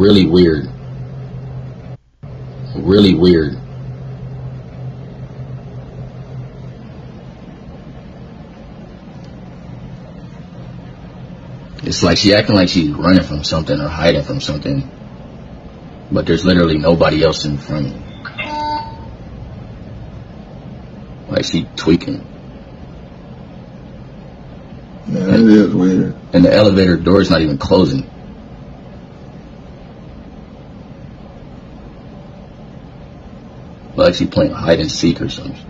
Really weird. Really weird. It's like she acting like she's running from something or hiding from something, but there's literally nobody else in front of me. Like she tweaking. Yeah, that is weird. And the elevator door is not even closing. Like she playing hide and seek or something.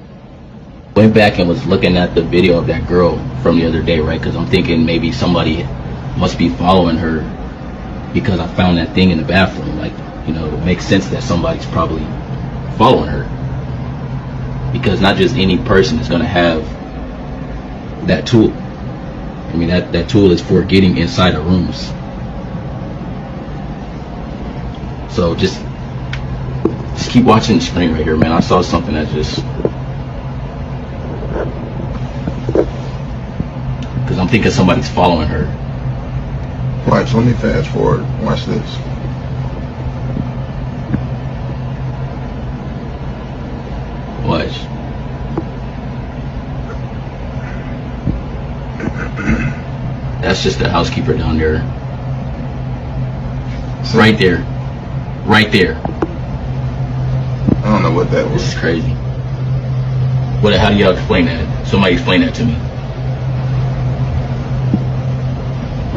Went back and was looking at the video of that girl from the other day, right? Because I'm thinking maybe somebody must be following her because I found that thing in the bathroom. Like, you know, it makes sense that somebody's probably following her. Because not just any person is going to have that tool. I mean, that tool is for getting inside of rooms. So just keep watching the screen right here, man. I saw something that just... Because I'm thinking somebody's following her. Right, so let me fast forward. Watch this. Watch. That's just the housekeeper down there. See? Right there. Right there. I don't know what that was. This is crazy. How do y'all explain that? Somebody explain that to me.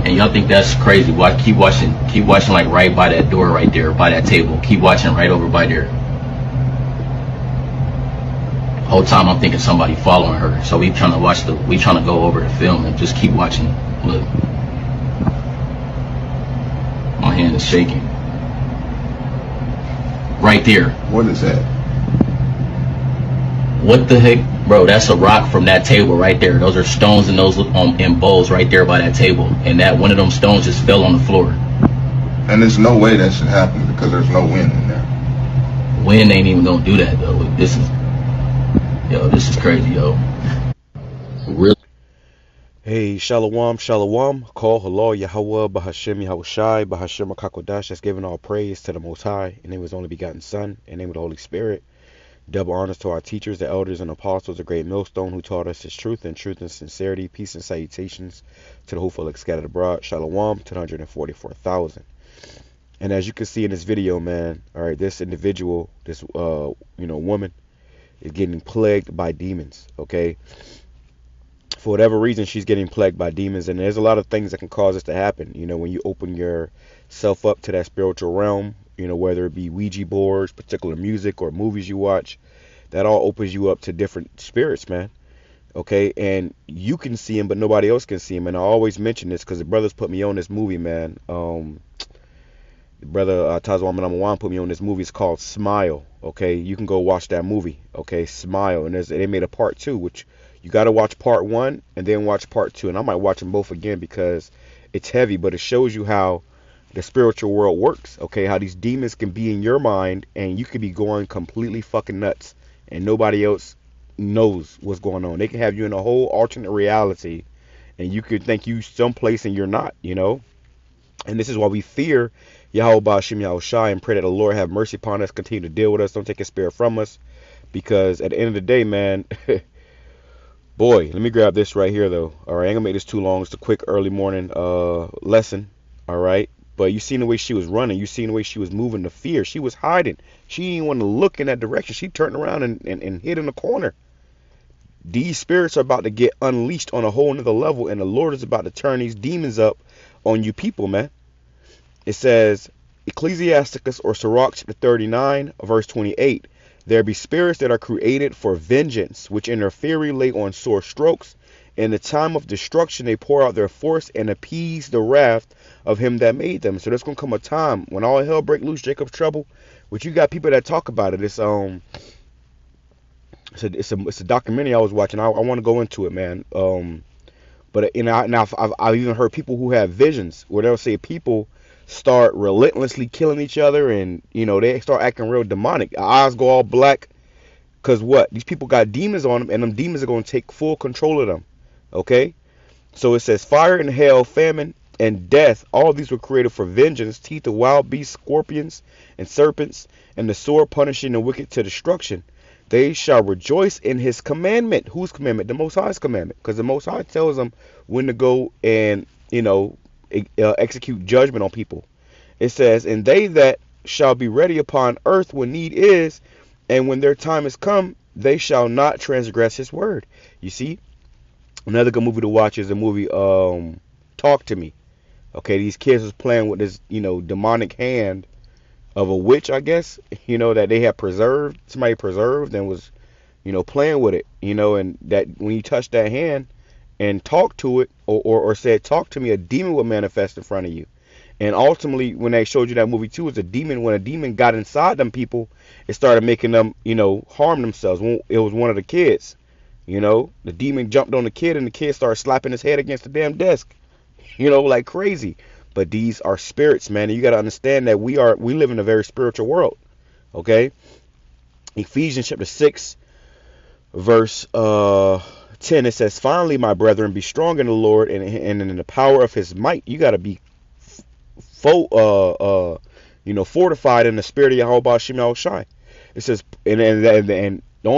And y'all think that's crazy. Why keep watching like right by that door right there, by that table. Keep watching right over by there. The whole time I'm thinking somebody following her. So we trying to go over the film and just keep watching. Look. My hand is shaking. Right there. What is that? What the heck? Bro, that's a rock from that table right there. Those are stones and those in bowls right there by that table. And that one of them stones just fell on the floor. And there's no way that should happen because there's no wind in there. Wind ain't even gonna do that though. This is crazy, yo. Really? Hey, Shalom, Shalom. Call halal, Yahawah, BAHASHAM, YAHAWASHI, BAHASHAM, QADASH. That's giving all praise to the Most High, in the name of His only begotten Son, in the name of the Holy Spirit. Double honors to our teachers, the elders and apostles, the great millstone who taught us His truth and sincerity. Peace and salutations to the hopeful scattered abroad. Shalom to the 144,000. And as you can see in this video, man, all right, this individual, this woman, is getting plagued by demons. Okay. For whatever reason, she's getting plagued by demons, and there's a lot of things that can cause this to happen. You know, when you open yourself up to that spiritual realm, you know, whether it be Ouija boards, particular music, or movies you watch, that all opens you up to different spirits, man. Okay, and you can see them, but nobody else can see them. And I always mention this because the brothers put me on this movie, man. The brother Tazwan Manawan put me on this movie. It's called Smile. Okay, you can go watch that movie. Okay, Smile, and they made a part 2, which you got to watch part 1 and then watch part 2. And I might watch them both again because it's heavy, but it shows you how the spiritual world works. Okay, how these demons can be in your mind and you could be going completely fucking nuts and nobody else knows what's going on. They can have you in a whole alternate reality and you could think you someplace and you're not, you know. And this is why we fear Yahweh BAHASHAM YAHWASHI and pray that the Lord have mercy upon us, continue to deal with us, don't take His spirit from us, because at the end of the day, man, boy, let me grab this right here though. All right, I ain't gonna make this too long. It's a quick early morning lesson. All right, but you seen the way she was running, you seen the way she was moving, the fear. She was hiding. She didn't want to look in that direction. She turned around and hid in the corner. These spirits are about to get unleashed on a whole nother level, and the Lord is about to turn these demons up on you people, man. It says, Ecclesiasticus or Sirach chapter 39, verse 28. There be spirits that are created for vengeance, which in their fury lay on sore strokes. In the time of destruction they pour out their force and appease the wrath of Him that made them. So there's gonna come a time when all hell break loose, Jacob's trouble. Which you got people that talk about it. It's a documentary I was watching. I want to go into it, man. But I've even heard people who have visions where they'll say people start relentlessly killing each other, and you know they start acting real demonic. Their eyes go all black, cause what? These people got demons on them, and them demons are gonna take full control of them. Okay, so it says fire and hail, famine and death, all these were created for vengeance, teeth of wild beasts, scorpions, and serpents, and the sword punishing the wicked to destruction. They shall rejoice in his commandment. Whose commandment? The Most High's commandment. Because the Most High tells them when to go and, execute judgment on people. It says, and they that shall be ready upon earth when need is, and when their time is come, they shall not transgress his word. You see? Another good movie to watch is the movie Talk to Me. Okay, these kids was playing with this, demonic hand of a witch, I guess, that they had preserved, somebody preserved and was, playing with it, and that when you touch that hand and talk to it or said, talk to me, a demon will manifest in front of you. And ultimately, when they showed you that movie too, when a demon got inside them people, it started making them, harm themselves. It was one of the kids, the demon jumped on the kid and the kid started slapping his head against the damn desk, like crazy. But these are spirits, man. And you got to understand that we live in a very spiritual world. Okay. Ephesians chapter 6, verse 10, it says, finally, my brethren, be strong in the Lord and in the power of his might. You got to be fortified in the spirit of YAHAWASHI. It says, and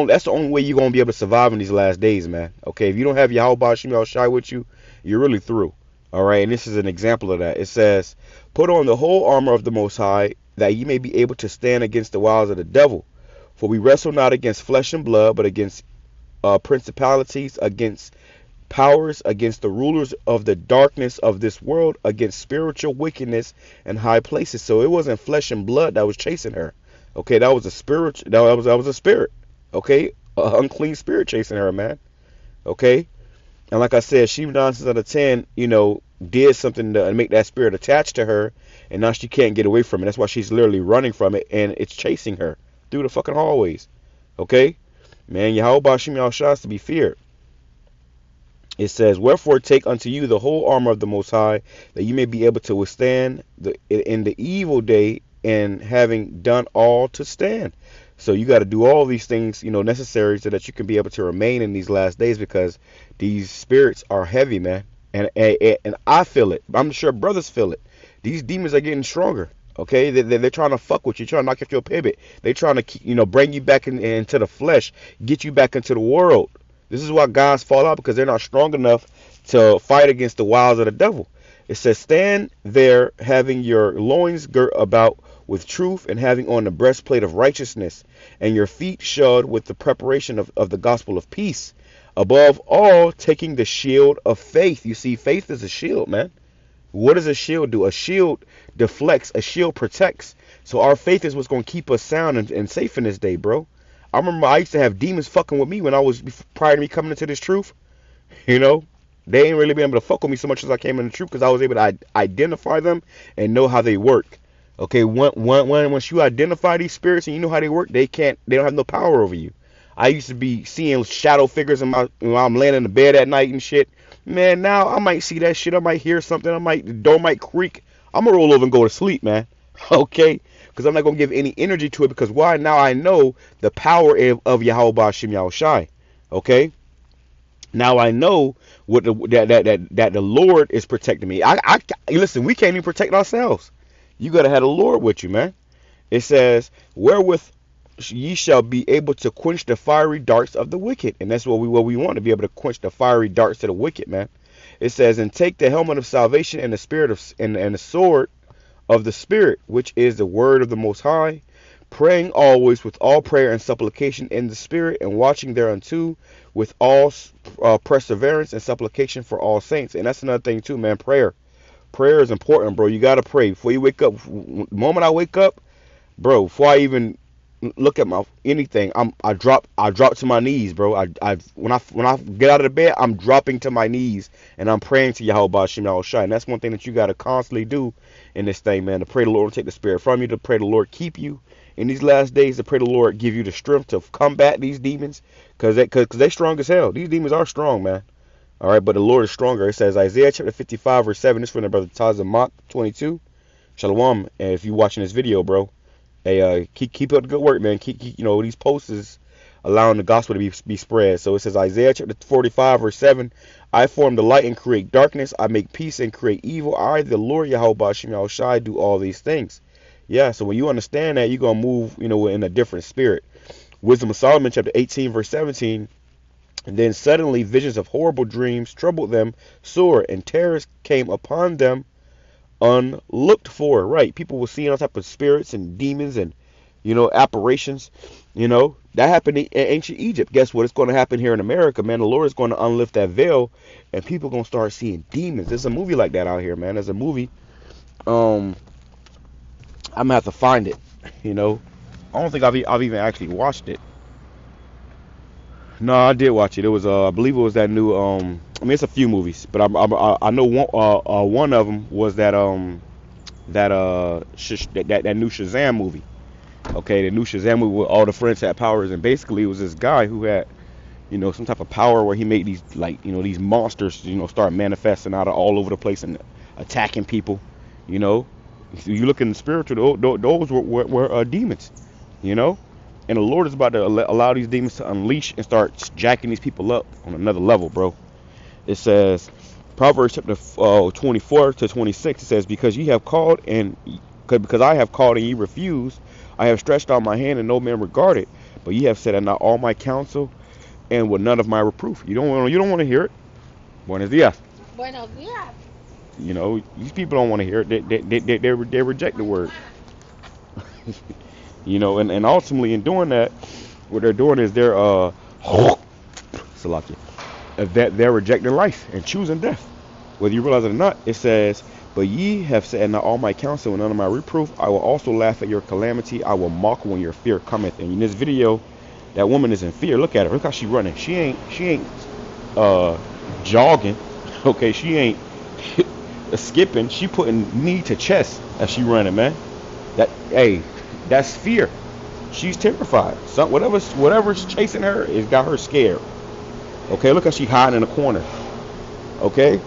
that's the only way you're going to be able to survive in these last days, man. Okay. If you don't have YAHAWASHI with you, you're really through. All right, and this is an example of that. It says, put on the whole armor of the Most High, that ye may be able to stand against the wiles of the devil. For we wrestle not against flesh and blood, but against principalities, against powers, against the rulers of the darkness of this world, against spiritual wickedness in high places. So it wasn't flesh and blood that was chasing her. Okay, that was a spirit. That was a spirit. Okay, an unclean spirit chasing her, man. Okay. And like I said, she 9 times out of 10, did something to make that spirit attached to her, and now she can't get away from it. That's why she's literally running from it, and it's chasing her through the fucking hallways. Okay? Man, YAHAWASHI is to be feared. It says, wherefore take unto you the whole armor of the Most High, that you may be able to withstand in the evil day, and having done all to stand. So you got to do all these things, necessary so that you can be able to remain in these last days, because these spirits are heavy, man. And I feel it. I'm sure brothers feel it. These demons are getting stronger. Okay, they're trying to fuck with you, trying to knock off your pivot. They're trying to, bring you back into the flesh, get you back into the world. This is why guys fall out, because they're not strong enough to fight against the wiles of the devil. It says, stand there, having your loins girt about with truth, and having on the breastplate of righteousness, and your feet shod with the preparation of the gospel of peace. Above all, taking the shield of faith. You see, faith is a shield, man. What does a shield do? A shield deflects, a shield protects. So our faith is what's going to keep us sound and safe in this day, bro. I remember I used to have demons fucking with me when I was, prior to me coming into this truth. They ain't really been able to fuck with me so much as I came into the truth, because I was able to identify them and know how they work. Okay, once you identify these spirits and you know how they work, they don't have no power over you. I used to be seeing shadow figures when I'm laying in the bed at night and shit. Man, now I might see that shit. I might hear something. The door might creak. I'm gonna roll over and go to sleep, man. Okay, because I'm not gonna give any energy to it, because why? Now I know the power of YAHAWASHI. Okay. Now I know that the Lord is protecting me. I listen. We can't even protect ourselves. You gotta have the Lord with you, man. It says, wherewith ye shall be able to quench the fiery darts of the wicked. And that's what we want, to be able to quench the fiery darts of the wicked, man. It says, and take the helmet of salvation and the spirit of and the sword of the Spirit, which is the word of the Most High, praying always with all prayer and supplication in the Spirit, and watching thereunto with all perseverance and supplication for all saints. And that's another thing too, man. Prayer is important, bro. You gotta pray before you wake up. The moment I wake up, bro, before I even look at my anything, I drop to my knees, bro. When I get out of the bed, I'm dropping to my knees and I'm praying to YAHAWASHI. And that's one thing that you got to constantly do in this thing, man. To pray the Lord to take the spirit from you, to pray the Lord keep you in these last days, to pray the Lord give you the strength to combat these demons, because they strong as hell. These demons are strong, man. All right, but the Lord is stronger. It says Isaiah chapter 55 verse 7. This is from the brother Tazamach 22. Shalom. And if you're watching this video, bro, hey, keep up the good work, man. Keep these posts is allowing the gospel to be spread. So it says Isaiah chapter 45 verse 7, I form the light and create darkness. I make peace and create evil. I, the Lord Yahweh Shai, do all these things. Yeah, so when you understand that, you're going to move, in a different spirit. Wisdom of Solomon chapter 18 verse 17, and then suddenly visions of horrible dreams troubled them sore, and terrors came upon them unlooked for. Right, people were seeing all type of spirits and demons and apparitions. That happened in ancient Egypt. Guess what? It's going to happen here in America, man. The Lord is going to unlift that veil, and people are going to start seeing demons. There's a movie like that out here, man. There's a movie. I'm gonna have to find it. I don't think I've even actually watched it. No, I did watch it. It was I believe it was that new it's a few movies, but I know one of them was that that new Shazam movie. Okay, the new Shazam movie where all the friends had powers, and basically it was this guy who had some type of power where he made these these monsters start manifesting out of all over the place and attacking people. If you look in the spiritual, those were demons. And the Lord is about to allow these demons to unleash and start jacking these people up on another level, bro. It says, Proverbs chapter 24 to 26, it says, because I have called and ye refused, I have stretched out my hand and no man regarded, but ye have said, and not all my counsel and with none of my reproof. You don't want to hear it. Buenos dias. Buenos dias. These people don't want to hear it. They reject the word. And ultimately in doing that, what they're doing is they're they're rejecting life and choosing death. Whether you realize it or not, it says, but ye have said, not all my counsel and none of my reproof. I will also laugh at your calamity. I will mock when your fear cometh. And in this video, that woman is in fear. Look at her. Look how she running. She ain't jogging. Okay, she ain't skipping. She putting knee to chest as she running, man. That's fear. She's terrified. Whatever's chasing her has got her scared. Okay, look how she hiding in a corner. Okay,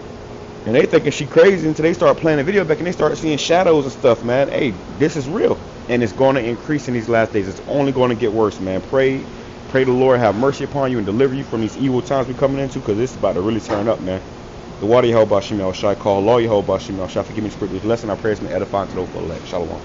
and they thinking she crazy until they start playing the video back and they start seeing shadows and stuff, man. Hey, this is real, and it's going to increase in these last days. It's only going to get worse, man. Pray the Lord have mercy upon you and deliver you from these evil times we're coming into, because this is about to really turn up, man. The water Yahweh Shai call, Law Yahweh Shai, forgive me the scriptures. Lesson our prayers may edify to those for elect. Shalom.